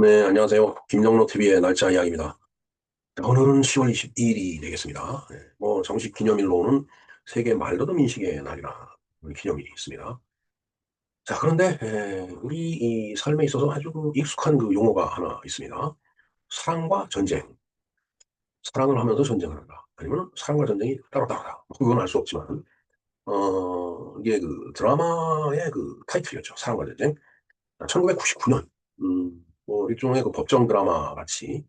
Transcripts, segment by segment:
네, 안녕하세요. 김영로 TV의 날짜 이야기입니다. 자, 오늘은 10월 22일이 되겠습니다. 네, 정식 기념일로는 세계 말더듬 인식의 날이라 기념일이 있습니다. 자, 그런데 우리 이 삶에 있어서 아주 익숙한 그 용어가 하나 있습니다. 사랑과 전쟁. 사랑을 하면서 전쟁을 한다. 아니면 사랑과 전쟁이 따로따로다. 그건 알 수 없지만, 이게 그 드라마의 그 타이틀이었죠. 사랑과 전쟁. 1999년, 일종의 그 법정 드라마 같이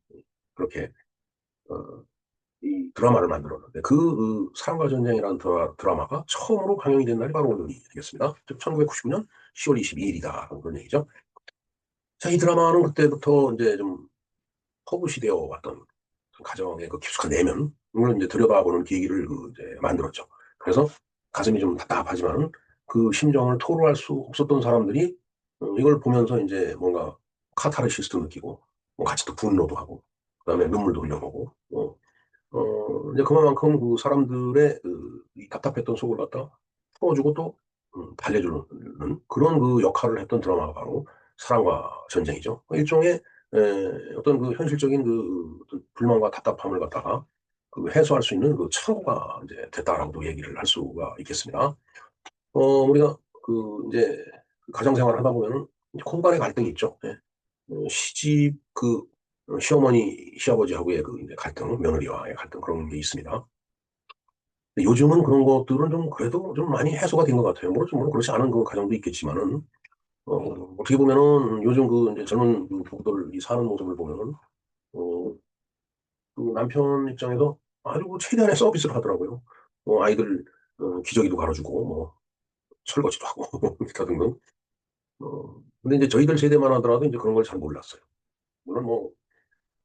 그렇게 어, 이 드라마를 만들었는데 그 사랑과 전쟁이라는 드라마가 처음으로 방영이 된 날이 바로 오늘이 되겠습니다. 즉 1999년 10월 22일이다. 그런 얘기죠. 자, 이 드라마는 그때부터 이제 좀 퍼부시되어 왔던 가정의 그 깊숙한 내면을 이제 들여다보는 계기를 이제 만들었죠. 그래서 가슴이 좀 답답하지만 그 심정을 토로할 수 없었던 사람들이 이걸 보면서 이제 뭔가 카타르시스도 느끼고 뭐 같이 또 분노도 하고 그다음에 눈물도 흘려보고 이제 그만큼 그 사람들의 이 답답했던 속을 갖다 풀어주고 또 달래주는 그런 그 역할을 했던 드라마가 바로 사랑과 전쟁이죠. 일종의 어떤 그 현실적인 그 어떤 불만과 답답함을 갖다가 그 해소할 수 있는 그 창구가 이제 됐다라고도 얘기를 할 수가 있겠습니다. 우리가 그 이제 가정생활을 하다 보면은 이제 공간의 갈등이 있죠. 예. 시집 시어머니 시아버지하고의 그 이제 갈등, 며느리와의 갈등 그런 게 있습니다. 근데 요즘은 그런 것들은 좀 그래도 좀 많이 해소가 된 것 같아요. 물론 그렇지 않은 그 가정도 있겠지만은 어떻게 보면은 요즘 그 이제 젊은 그 부부들이 사는 모습을 보면은 어, 그 남편 입장에서 아주 그 최대한의 서비스를 하더라고요. 아이들 기저귀도 갈아주고 뭐 설거지도 하고 기타 등등. 근데 이제 저희들 세대만 하더라도 이제 그런 걸 잘 몰랐어요. 물론 뭐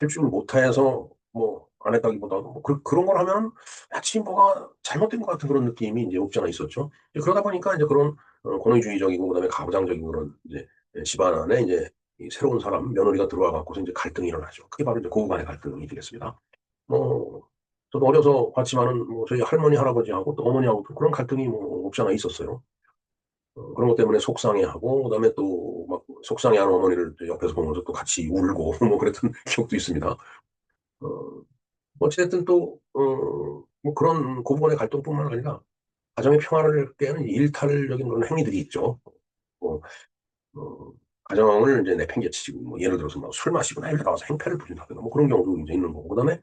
일주일 못해서 뭐 안 했다기보다도 뭐 그런 걸 하면 마치 뭐가 잘못된 것 같은 그런 느낌이 이제 없지 않아 있었죠. 이제 그러다 보니까 이제 그런 권위주의적이고 그다음에 가부장적인 그런 이제 집안 안에 이제 이 새로운 사람 며느리가 들어와 갖고서 이제 갈등이 일어나죠. 그게 바로 이제 고부 간의 갈등이 되겠습니다. 뭐 저도 어려서 봤지만은 뭐 저희 할머니 할아버지하고 또 어머니하고 또 그런 갈등이 뭐 없지 않아 있었어요. 그런 것 때문에 속상해하고 그다음에 또 막 속상해하는 어머니를 옆에서 보면서 또 같이 울고 뭐 그랬던 기억도 있습니다. 어, 어찌됐든 또, 뭐 그런 고부간의 갈등뿐만 아니라 가정의 평화를 깨는 일탈적인 그런 행위들이 있죠. 뭐, 어, 가정을 이제 내팽개치고, 뭐 예를 들어서 술 마시고 이렇게 나와서 행패를 부린다든가 뭐 그런 경우도 이제 있는 거고, 그다음에,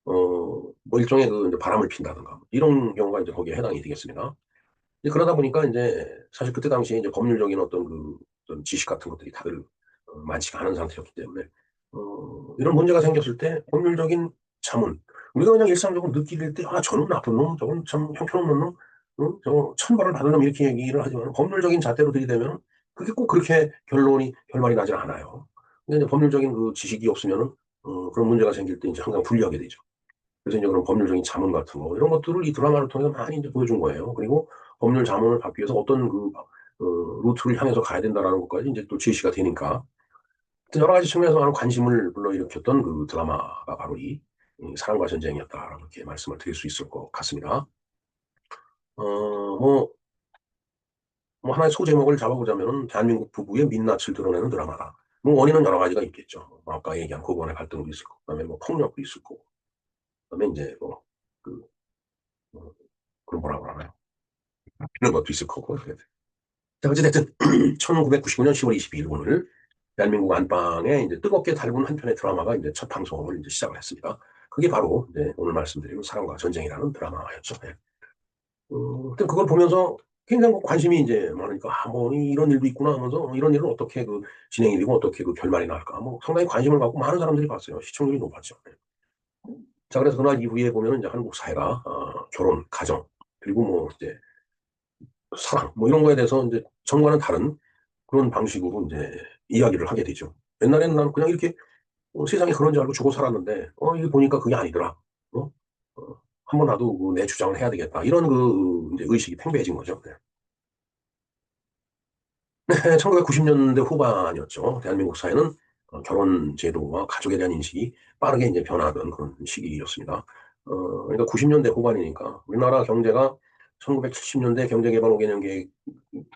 뭐 일종의 그 이제 바람을 핀다든가 이런 경우가 이제 거기에 해당이 되겠습니다. 이제 그러다 보니까 이제 사실 그때 당시에 이제 법률적인 어떤 어떤 지식 같은 것들이 다들 많지가 않은 상태였기 때문에 이런 문제가 생겼을 때 법률적인 자문 우리가 그냥 일상적으로 느낄 때 저놈 나쁜 놈 저건 참 형편없는 놈 저거 천벌을 받은 놈 이렇게 얘기를 하지만 법률적인 잣대로 들이대면 그게 꼭 그렇게 결말이 나질 않아요. 근데 이제 법률적인 그 지식이 없으면은 그런 문제가 생길 때 이제 항상 불리하게 되죠. 그래서 이제 그런 법률적인 자문 같은 거, 이런 것들을 이 드라마를 통해서 많이 이제 보여준 거예요. 그리고 법률 자문을 받기 위해서 어떤 루트를 향해서 가야 된다라는 것까지 이제 또 제시가 되니까. 하여튼 여러 가지 측면에서 많은 관심을 불러일으켰던 그 드라마가 바로 이 사랑과 전쟁이었다라고 이렇게 말씀을 드릴 수 있을 것 같습니다. 뭐, 뭐 하나의 소제목을 잡아보자면은 대한민국 부부의 민낯을 드러내는 드라마다. 뭐 원인은 여러 가지가 있겠죠. 뭐 아까 얘기한 고부간의 갈등도 있을 거고, 그다음에 뭐 폭력도 있을 거고, 그다음에 이제 그, 뭐, 그런 뭐라 그러나요? 이런 것도 있을 거고. 자, 어찌됐든 1999년 10월 22일 오늘 대한민국 안방에 이제 뜨겁게 달군 한 편의 드라마가 이제 첫 방송을 이제 시작을 했습니다. 그게 바로 이제 오늘 말씀드린 사랑과 전쟁이라는 드라마였죠. 예. 하여튼 그걸 보면서 굉장히 관심이 이제 많으니까 뭐 이런 일도 있구나 하면서 이런 일은 어떻게 그 진행이 되고 어떻게 그 결말이 날까 뭐 상당히 관심을 갖고 많은 사람들이 봤어요. 시청률이 높았죠. 예. 자, 그래서 그날 이후에 보면 이제 한국 사회가 결혼, 가정 그리고 뭐 이제 사랑 뭐 이런 거에 대해서 이제 전과는 다른 그런 방식으로 이제 이야기를 하게 되죠. 옛날에는 나는 그냥 이렇게 세상에 그런 줄 알고 죽어 살았는데, 이거 보니까 그게 아니더라. 어? 한번 나도 그내 주장을 해야 되겠다. 이런 이제 의식이 팽배해진 거죠. 네. 네, 1990년대 후반이었죠. 대한민국 사회는 결혼 제도와 가족에 대한 인식이 빠르게 이제 변하던 그런 시기였습니다. 그러니까 90년대 후반이니까 우리나라 경제가 1970년대 경제개발 5개년 계획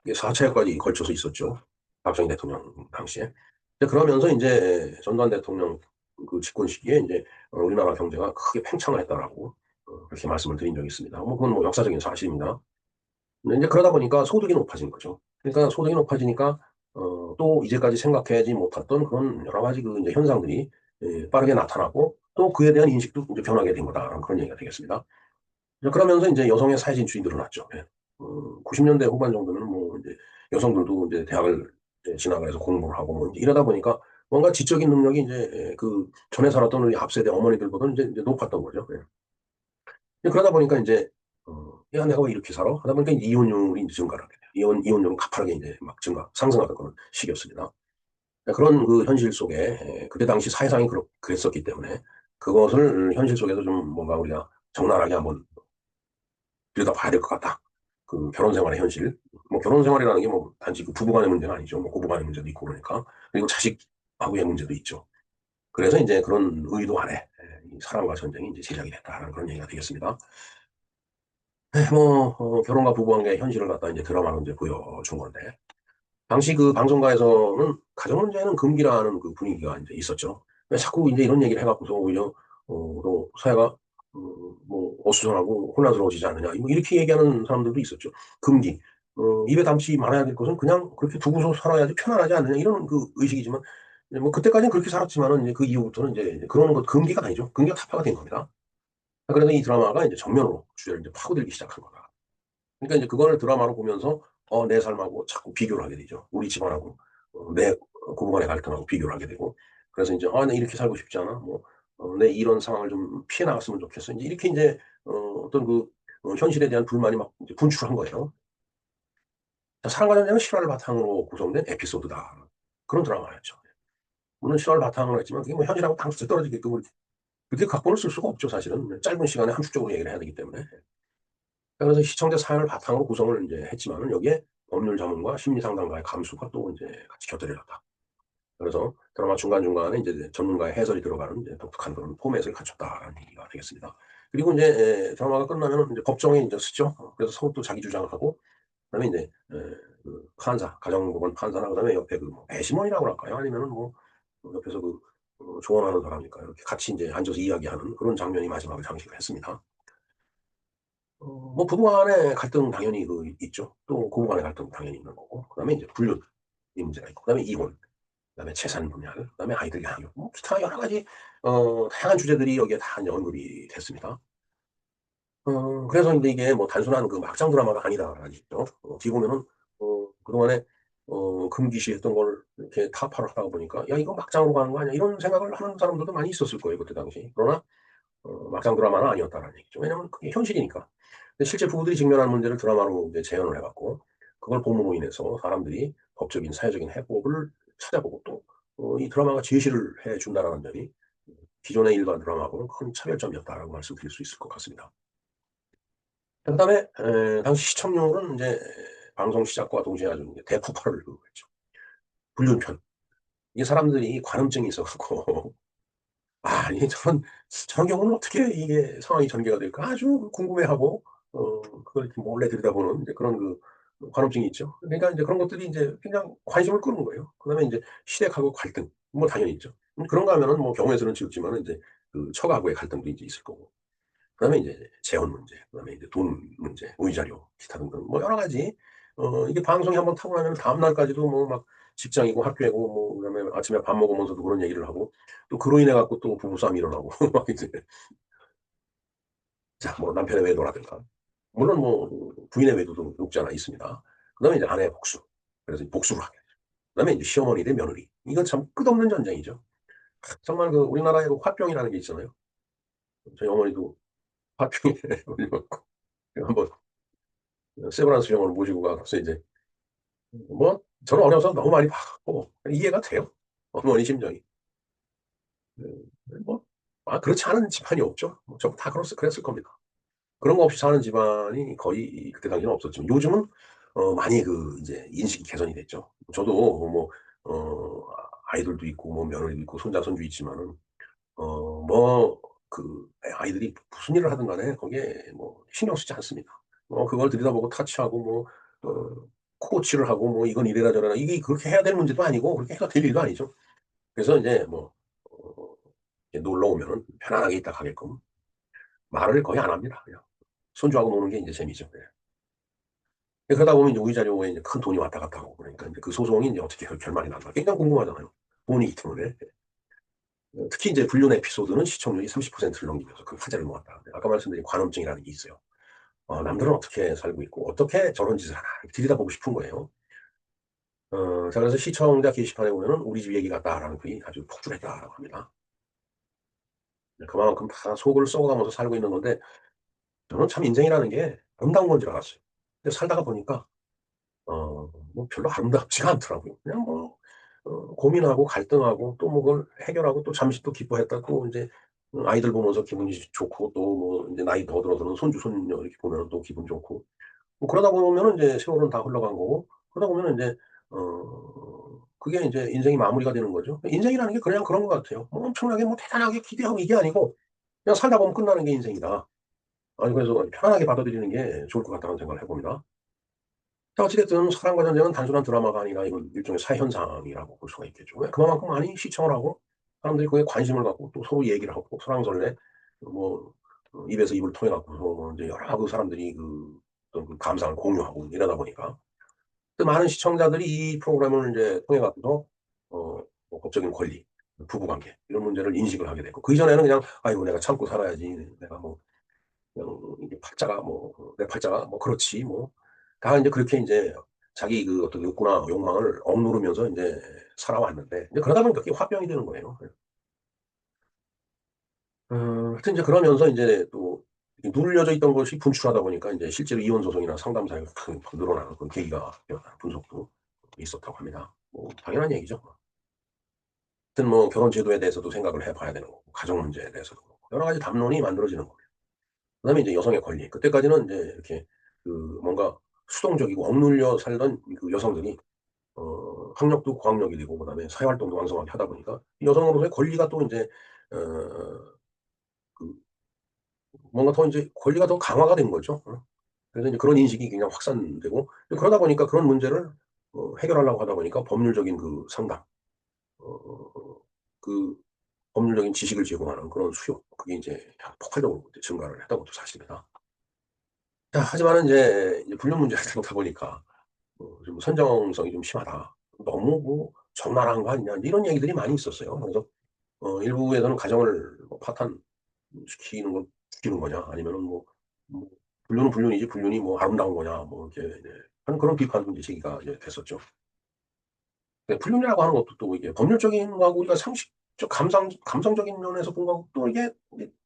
4차까지 걸쳐서 있었죠. 박정희 대통령 당시에. 그러면서 이제 전두환 대통령 그 집권 시기에 이제 우리나라 경제가 크게 팽창을 했다라고 그렇게 말씀을 드린 적이 있습니다. 뭐 그건 뭐 역사적인 사실입니다. 근데 이제 그러다 보니까 소득이 높아진 거죠. 그러니까 소득이 높아지니까 또 이제까지 생각하지 못했던 그런 여러 가지 그 이제 현상들이 빠르게 나타나고 또 그에 대한 인식도 이제 변하게 된 거다. 그런 얘기가 되겠습니다. 그러면서 이제 여성의 사회 진출이 늘어났죠. 예. 90년대 후반 정도는 뭐 이제 여성들도 이제 대학을 이제 진학을 해서 공부를 하고 뭐 이제 이러다 보니까 뭔가 지적인 능력이 이제 그 전에 살았던 우리 앞세대 어머니들보다는 이제 높았던 거죠. 예. 그러다 보니까 이제 야 내가 왜 이렇게 살아? 하다 보니까 이혼율이 이제 증가를 하게 돼요. 이혼율은 가파르게 이제 막 상승하던 그런 시기였습니다. 그런 그 현실 속에 그때 당시 사회상이 그랬었기 때문에 그것을 현실 속에서 좀 뭔가 우리가 적나라하게 한번 들여다봐야 될 것 같다. 그 결혼 생활의 현실. 뭐 결혼 생활이라는 게 뭐 단지 그 부부간의 문제는 아니죠. 뭐 고부간의 문제도 있고 그러니까. 그리고 자식하고의 문제도 있죠. 그래서 이제 그런 의도 아래 이 사랑과 전쟁이 이제 제작이 됐다는 그런 얘기가 되겠습니다. 뭐 결혼과 부부관계의 현실을 갖다 이제 드라마로 이제 보여준 건데 당시 그 방송가에서는 가정 문제는 금기라는 그 분위기가 이제 있었죠. 왜 자꾸 이제 이런 얘기를 해갖고서 오히려 또 사회가 뭐 어수선하고 혼란스러워지지 않느냐 뭐 이렇게 얘기하는 사람들도 있었죠. 금기. 입에 담지 말아야 될 것은 그냥 그렇게 두고서 살아야지 편안하지 않느냐 이런 그 의식이지만 이제 뭐 그때까지는 그렇게 살았지만은 이제 그 이후부터는 이제 그러는 것 금기가 아니죠. 금기가 타파가 된 겁니다. 그래서 이 드라마가 이제 정면으로 주제를 이제 파고들기 시작한 거다. 그러니까 이제 그걸 드라마로 보면서 내 삶하고 자꾸 비교를 하게 되죠. 우리 집안하고 내 고부간의 갈등하고 비교를 하게 되고 그래서 이제 나 이렇게 살고 싶지 않아. 뭐 내 이런 상황을 좀 피해 나갔으면 좋겠어. 이제 이렇게 이제 어떤 그 현실에 대한 불만이 막 이제 분출한 거예요. 자, 사랑과 전쟁은 실화를 바탕으로 구성된 에피소드다. 그런 드라마였죠. 물론 실화를 바탕으로 했지만 그게 뭐 현실하고 당수에 떨어지게끔 그렇게 각본을 쓸 수가 없죠, 사실은. 짧은 시간에 함축적으로 얘기를 해야 되기 때문에. 그래서 시청자 사연을 바탕으로 구성을 이제 했지만은 여기에 법률 전문가, 심리 상담가의 감수가 또 이제 같이 곁들여졌다. 그래서 드라마 중간중간에 이제 전문가의 해설이 들어가는 이제 독특한 그런 포맷을 갖췄다라는 얘기가 되겠습니다. 그리고 이제 드라마가 끝나면은 이제 법정에 이제 서죠. 그래서 서로 또 자기 주장을 하고 그다음에 이제 그 판사, 가정법원 판사나 그다음에 옆에 그뭐 배심원이라고 할까요? 아니면은 뭐 옆에서 그 조언하는 사람일까요? 이렇게 같이 이제 앉아서 이야기하는 그런 장면이 마지막을 장식을 했습니다. 뭐 부부 간의 갈등 당연히 그 있죠. 또 고부 간의 갈등 당연히 있는 거고. 그다음에 이제 불륜 이 문제가 있고, 그다음에 이혼, 그다음에 재산 분할, 그다음에 아이들 양육, 뭐 기타 여러 가지 다양한 주제들이 여기에 다 이제 언급이 됐습니다. 그래서 인제 이게 뭐 단순한 그 막장 드라마가 아니다라는 얘기죠. 어떻게 보면은 그동안에 금기시했던 걸 이렇게 타파를 하다 보니까 '야 이거 막장으로 가는 거 아니야?' 이런 생각을 하는 사람들도 많이 있었을 거예요 그때 당시. 그러나 막장 드라마는 아니었다라는 얘기죠. 왜냐면 그게 현실이니까. 근데 실제 부부들이 직면한 문제를 드라마로 이제 재현을 해 갖고 그걸 봄으로 인해서 사람들이 법적인 사회적인 해법을 찾아보고 또 이 드라마가 제시를 해 준다라는 점이 기존의 일반 드라마하고는 큰 차별점이었다라고 말씀드릴 수 있을 것 같습니다. 그다음에 당시 시청률은 인제 방송 시작과 동시에 아주 이제 대폭발을 했죠. 불륜편. 이게 사람들이 관음증이 있어 갖고 아니 저런 경우는 어떻게 이게 상황이 전개가 될까 아주 궁금해하고 그걸 이렇게 몰래 들여다보는 이제 그런 그 관험증이 있죠. 그러니까 인제 그런 것들이 인제 그냥 관심을 끄는 거예요. 그다음에 인제 시댁하고 갈등 뭐 당연히 있죠. 그런가 하면은 뭐 경우의 수는 적지만은 인제 그 처가하고의 갈등도 인제 있을 거고. 그다음에 인제 재혼 문제, 그다음에 이제 돈 문제, 위자료, 기타 등등 뭐 여러 가지 이게 방송이 한번 타고 나면 다음 날까지도 뭐 막 직장이고 학교이고 뭐 그다음에 아침에 밥 먹으면서도 그런 얘기를 하고 또 그로 인해 갖고 또 부부싸움이 일어나고 막 이제 자 뭐 남편의 외도라든가 물론 뭐 부인의 외도도 없지 않아 있습니다. 그다음에 이제 아내의 복수. 그래서 복수를 하게 되죠. 그다음에 이제 시어머니 대 며느리. 이건 참 끝없는 전쟁이죠. 정말 그 우리나라에 그 화병이라는 게 있잖아요. 저희 어머니도 화병에 걸려 갖고 한번 세브란스 병원을 모시고 가서 이제 뭐 저는 어려서 너무 많이 봤고 이해가 돼요. 어머니 심정이. 네. 뭐 그렇지 않은 집안이 없죠. 뭐 전부 다 그랬을 겁니다. 그런 거 없이 사는 집안이 거의 그때 당시에는 없었지만 요즘은 많이 그 이제 인식이 개선이 됐죠. 저도 뭐 아이들도 있고 뭐 며느리도 있고 손자 손주 있지만은 뭐 그 아이들이 무슨 일을 하든 간에 거기에 뭐 신경 쓰지 않습니다. 그걸 들여다보고 타치하고 뭐 어 코치를 하고 뭐 이건 이래라 저래라 이게 그렇게 해야 될 문제도 아니고 그렇게 해가 될 일도 아니죠. 그래서 이제 뭐, 이제 놀러 오면은 편안하게 있다 가게끔 말을 거의 안 합니다. 그냥 손주하고 노는 게 이제 재미죠. 예. 그러다 보면 이제 우리 자료에 이제 큰 돈이 왔다 갔다 하고 그러니까 이제 그 소송이 이제 어떻게 결말이 날까 굉장히 궁금하잖아요. 돈이기 때문에. 특히 이제 불륜 에피소드는 시청률이 30%를 넘기면서 그 화제를 모았다. 아까 말씀드린 관음증이라는 게 있어요. 남들은 어떻게 살고 있고 어떻게 저런 짓을 하나 들여다보고 싶은 거예요. 자 그래서 시청자 게시판에 보면은 우리 집 얘기 같다라는 글이 아주 폭주했다라고 합니다. 네, 그만큼 다 속을 썩어가면서 살고 있는 건데 저는 참 인생이라는 게 아름다운 건 줄 알았어요. 근데 살다가 보니까 뭐 별로 아름답지가 않더라고요. 그냥 뭐 고민하고 갈등하고 또 뭐 그걸 해결하고 또 잠시 또 기뻐했다 또 인제 아이들 보면서 기분이 좋고 또 뭐 인제 나이 더 들어서는 손주, 손녀 이렇게 보면은 또 기분 좋고 뭐 그러다 보면은 인제 세월은 다 흘러간 거고 그러다 보면은 인제 그게 인제 인생이 마무리가 되는 거죠. 인생이라는 게 그냥 그런 것 같아요. 뭐 엄청나게 뭐 대단하게 기대하고 이게 아니고 그냥 살다 보면 끝나는 게 인생이다. 아니 그래서 편안하게 받아들이는 게 좋을 것 같다는 생각을 해 봅니다. 자 어찌 됐든 사랑과 전쟁은 단순한 드라마가 아니라 이건 일종의 사현상이라고 볼 수가 있겠죠. 왜 그만큼 많이 시청을 하고 사람들이 거기에 관심을 갖고 또 서로 얘기를 하고 설왕설래 뭐 입에서 입을 통해 갖고서 뭐 인제 여러 그 사람들이 그 어떤 그 감상을 공유하고 이러다 보니까 그 많은 시청자들이 이 프로그램을 인제 통해 갖고서 뭐 법적인 권리, 부부관계 이런 문제를 인식을 하게 됐고 그이전에는 그냥 '아이고 내가 참고 살아야지. 내가 뭐 그냥 이게 팔자가 뭐 내 팔자가 뭐 그렇지 뭐.' 다 인제 그렇게 인제 자기 그 어떤 욕구나 욕망을 억누르면서 인제 살아왔는데 이제 그러다 보니까 그게 화병이 되는 거예요. 예. 하여튼 이제 그러면서 인제 또 이 눌려져 있던 것이 분출하다 보니까 인제 실제로 이혼 소송이나 상담 사유가 늘어나는 그런 계기가 되었다는 분석도 있었다고 합니다. 뭐 당연한 얘기죠. 하여튼 뭐 결혼 제도에 대해서도 생각을 해 봐야 되는 거고 가정 문제에 대해서도 그렇고 여러 가지 담론이 만들어지는 거예요. 그다음에 이제 여성의 권리. 그때까지는 인제 이렇게 그 뭔가 수동적이고 억눌려 살던 그 여성들이 학력도 고학력이 되고 그다음에 사회 활동도 왕성하게 하다 보니까 여성으로서의 권리가 또 인제 어 그 뭔가 더 인제 권리가 더 강화가 된 거죠. 그래서 이제 그런 인식이 그냥 확산되고 그러다 보니까 그런 문제를 해결하려고 하다 보니까 법률적인 그 상담 그 법률적인 지식을 제공하는 그런 수요 그게 인제 폭발적으로 이제 증가를 했던 것도 사실입니다. 자 하지만은 이제 불륜 문제가 되다 보니까 좀 선정성이 좀 심하다. 너무 뭐 적나라한 거 아니냐 이런 얘기들이 많이 있었어요. 그래서 일부에서는 가정을 뭐 파탄시키는 건 죽이는 거냐 아니면은 뭐 불륜은 불륜이지 불륜이 뭐 아름다운 거냐 뭐 이렇게 이제 하는 그런 비판도 이제 제기가 이제 됐었죠. 네 불륜이라고 하는 것도 또 이게 법률적인 거하고 우리가 상식적 감성적인 면에서 본 거하고 또 이게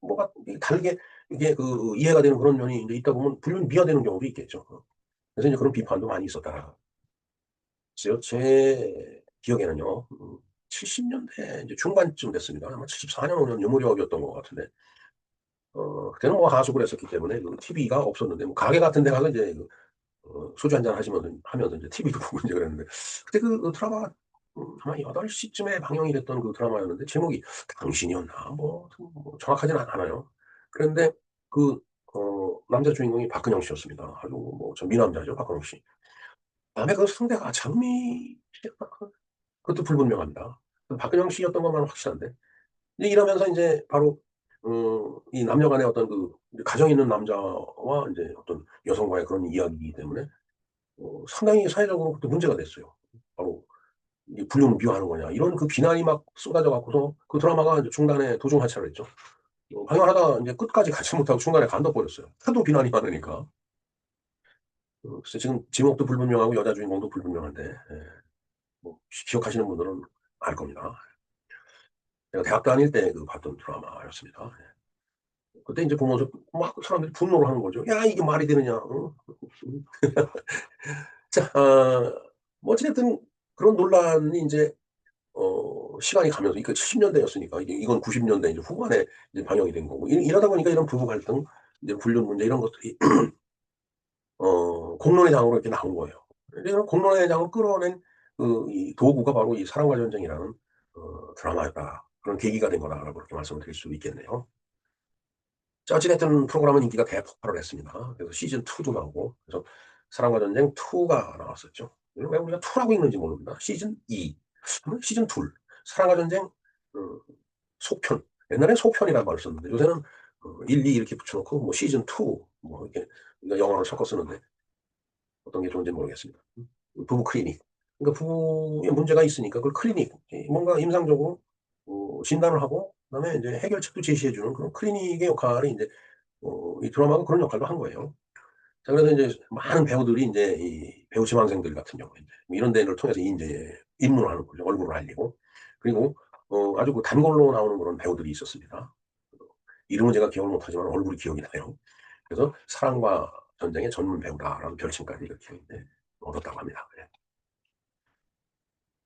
뭐가 이게 다르게 이게 그 이해가 되는 그런 면이 인제 있다 보면 불륜이 미화되는 경우도 있겠죠. 그래서 이제 그런 비판도 많이 있었다. 글쎄요. 제 기억에는요. 70 년대 이제 중반쯤 됐습니다. 아마 74년 5년 요 무렵이었던 것 같은데 그때는 뭐 하숙을 했었기 때문에 그 TV가 없었는데 뭐 가게 같은 데 가서 이제 소주 한 잔 하면서 이제 TV도 보고 인제 그랬는데 그때 그 드라마가 아마 8 시쯤에 방영이 됐던 그 드라마였는데 제목이 당신이었나 뭐 정확하진 않아요. 그런데 그 남자 주인공이 박근영 씨였습니다. 아주 뭐 저 미남자죠 박근영 씨. 그다음에 그 상대가 장미 씨였나? 그것도 불분명합니다. 그 박근영 씨였던 것만은 확실한데 이제 이러면서 인제 바로 이 남녀 간의 어떤 그 이제 가정 있는 남자와 인제 어떤 여성과의 그런 이야기이기 때문에 상당히 사회적으로 그때 문제가 됐어요. 바로 이 "불륜을 미화하는 거냐." 이런 그 비난이 막 쏟아져 갖고서 그 드라마가 이제 중단에 도중 하차를 했죠. 방영하다가 인제 끝까지 가지 못하고 중간에 간둬 버렸어요. 하도 비난이 많으니까. 그래서 지금 제목도 불분명하고 여자 주인공도 불분명한데 뭐 기억하시는 분들은 알 겁니다. 제가 대학 다닐 때 그 봤던 드라마였습니다. 예. 그때 인제 보면서 막 사람들이 분노를 하는 거죠. "야 이게 말이 되느냐." 자 뭐 어찌 됐든 그런 논란이 인제 시간이 가면서 이게 70 년대였으니까 이건 90 년대 이제 후반에 이제 방영이 된 거고 이러다 보니까 이런 부부 갈등 이제 불륜 문제 이런 것들이 공론의 장으로 이렇게 나온 거예요. 근데 이런 공론의 장을 끌어낸 그 이 도구가 바로 이 사랑과 전쟁이라는 드라마였다. 그런 계기가 된 거다라고 그렇게 말씀을 드릴 수 있겠네요. 자 어찌 됐든 프로그램은 인기가 대폭발을 했습니다. 그래서 시즌 2도 나오고 그래서 사랑과 전쟁 2가 나왔었죠. 이걸 왜 우리가 2라고 읽는지 모릅니다. 시즌 2 아니면 시즌 2 사랑과 전쟁, 속편. 옛날에 속편이라는 말을 썼는데, 요새는 1, 2 이렇게 붙여놓고, 뭐, 시즌 2, 뭐, 이렇게, 그러니까 영어를 섞어 쓰는데, 어떤 게 좋은지 모르겠습니다. 부부 클리닉. 그러니까 부부에 문제가 있으니까 그걸 클리닉, 뭔가 임상적으로 진단을 하고, 그다음에 이제 해결책도 제시해주는 그런 클리닉의 역할이 이제 이 드라마가 그런 역할도 한 거예요. 자, 그래서 이제 많은 배우들이 이제 이 배우 지망생들 같은 경우에 이제 뭐 이런 데를 통해서 이제 입문을 하는 거죠. 얼굴을 알리고. 그리고 아주 그 단골로 나오는 그런 배우들이 있었습니다. 이름은 제가 기억을 못하지만 얼굴이 기억이 나요. 그래서 사랑과 전쟁의 전문 배우다라는 별칭까지 이렇게 이제 얻었다고 합니다. 예.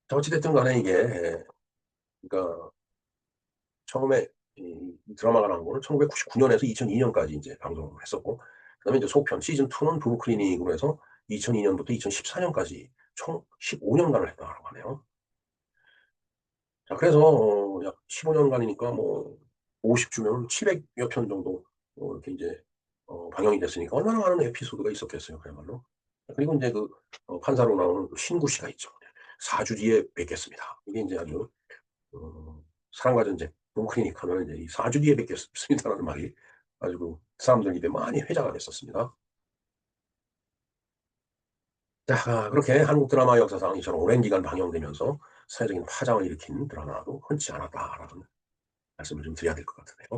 자, 어찌됐든 간에 이게, 그러니까 처음에 이 드라마가 나온 거는 1999년에서 2002년까지 이제 방송을 했었고, 그다음에 이제 소편 시즌 2는 부부 클리닉으로 해서 2002년부터 2014년까지 총 15년간을 했다고 하네요. 자, 그래서 약 15년간이니까 뭐 50주면 700여 편 정도 이렇게 이제 방영이 됐으니까 얼마나 많은 에피소드가 있었겠어요, 그야말로. 그리고 이제 그 판사로 나오는 그 신구 씨가 있죠. 4주 뒤에 뵙겠습니다. 이게 이제 아주 사랑과 전쟁, 몽크리닉 하면 이제 이 4주 뒤에 뵙겠습니다라는 말이 아주 그 사람들 입에 많이 회자가 됐었습니다. 자, 그렇게 한국 드라마 역사상 이처럼 오랜 기간 방영되면서 사회적인 파장을 일으킨 드라마도 흔치 않았다라는 말씀을 좀 드려야 될 것 같은데요.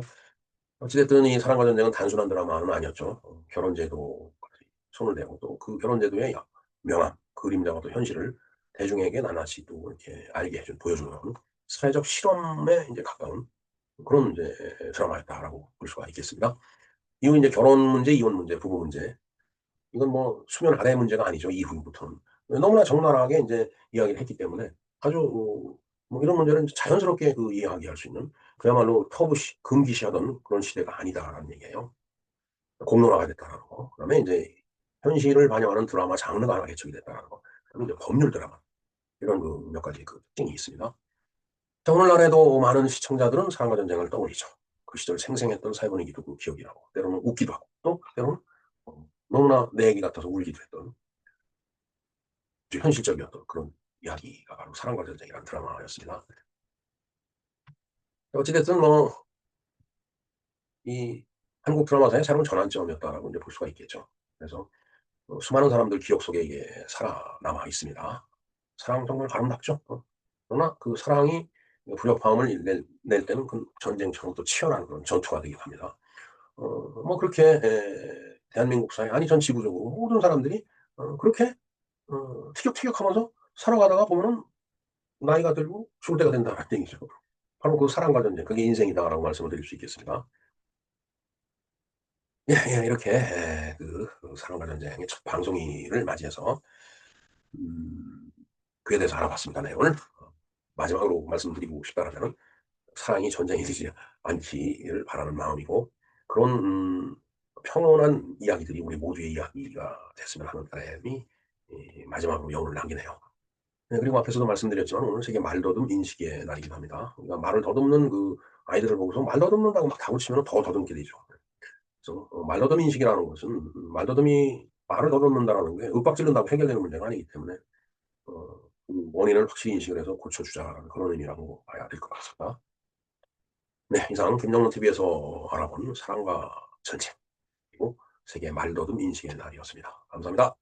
어찌됐든 이 사랑과 전쟁은 단순한 드라마는 아니었죠. 결혼제도까지 손을 대고 또 그 결혼제도의 명암, 그림자와 또 현실을 대중에게 나날이 또 이렇게 알게 해준, 보여주는 사회적 실험에 이제 가까운 그런 이제 드라마였다라고 볼 수가 있겠습니다. 이후 이제 결혼 문제, 이혼 문제, 부부 문제. 이건 뭐 수면 아래의 문제가 아니죠. 이후부터는. 너무나 적나라하게 이제 이야기를 했기 때문에 아주 뭐 이런 문제는 자연스럽게 그 이야기할 수 있는 그야말로 터부시, 금기시하던 그런 시대가 아니다라는 얘기예요. 공론화가 됐다라는 거. 그다음에 이제 현실을 반영하는 드라마 장르가 하나 개척이 됐다라는 거. 그다음에 이제 법률 드라마. 이런 그 몇 가지 그 특징이 있습니다. 자, 오늘날에도 많은 시청자들은 사랑과 전쟁을 떠올리죠. 그 시절 생생했던 사회 분위기도 그 기억이 나고, 때로는 웃기도 하고, 또 때로는 너무나 내 얘기 같아서 울기도 했던 아주 현실적이었던 그런 이야기가 바로 사랑과 전쟁이라는 드라마였습니다. 어찌됐든 뭐, 이 한국 드라마사의 새로운 전환점이었다라고 이제 볼 수가 있겠죠. 그래서 수많은 사람들 기억 속에 이게 살아남아 있습니다. 사랑 정말 아름답죠. 그러나 그 사랑이 불협화음을 낼 때는 그 전쟁처럼 또 치열한 그런 전투가 되기도 합니다. 뭐 그렇게 대한민국 사회 아니 전 지구적으로 모든 사람들이 그렇게 티격태격하면서 살아가다가 보면은 나이가 들고 죽을 때가 된다는 얘기죠. 바로 그 사랑과 전쟁 그게 인생이다라고 말씀을 드릴 수 있겠습니다. 예, 예, 이렇게 그 사랑과 전쟁의 첫 방송일을 맞이해서 음, 그에 대해서 알아봤습니다. 내용을 마지막으로 말씀드리고 싶다라면 사랑이 전쟁이 되지 않기를 바라는 마음이고 그런 평온한 이야기들이 우리 모두의 이야기가 됐으면 하는 바람이 마지막으로 여운을 남기네요. 네, 그리고 앞에서도 말씀드렸지만 오늘 세계 말더듬 인식의 날이기도 합니다. 그러니까 말을 더듬는 그 아이들을 보고서 말 더듬는다고 막 다구치면 더 더듬게 되죠. 그래서 말더듬 인식이라는 것은 말더듬이 말을 더듬는다는 게 윽박 지른다고 해결되는 문제가 아니기 때문에 그 원인을 확실히 인식을 해서 고쳐주자라는 그런 의미라고 봐야 될 것 같습니다. 네, 이상 김정론 TV에서 알아본 사랑과 전쟁 그리고 세계 말더듬 인식의 날이었습니다. 감사합니다.